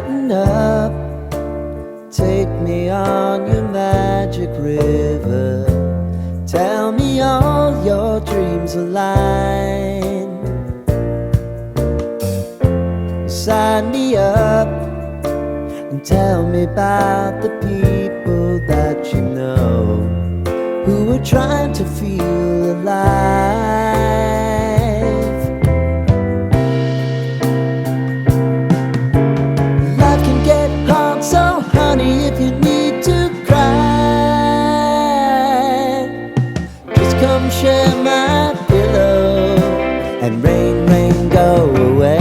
lighten up, take me on your magic river. Tell me all your dreams align. Sign me up and tell me about the people that you know who are trying to feel alive. Life can get hard, so honey, if you need to cry, just come share my pillow and rain, rain, go away.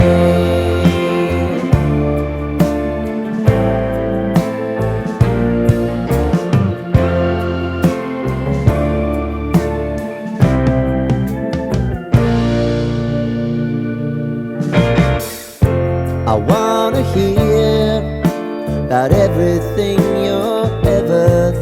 I wanna hear about everything you're ever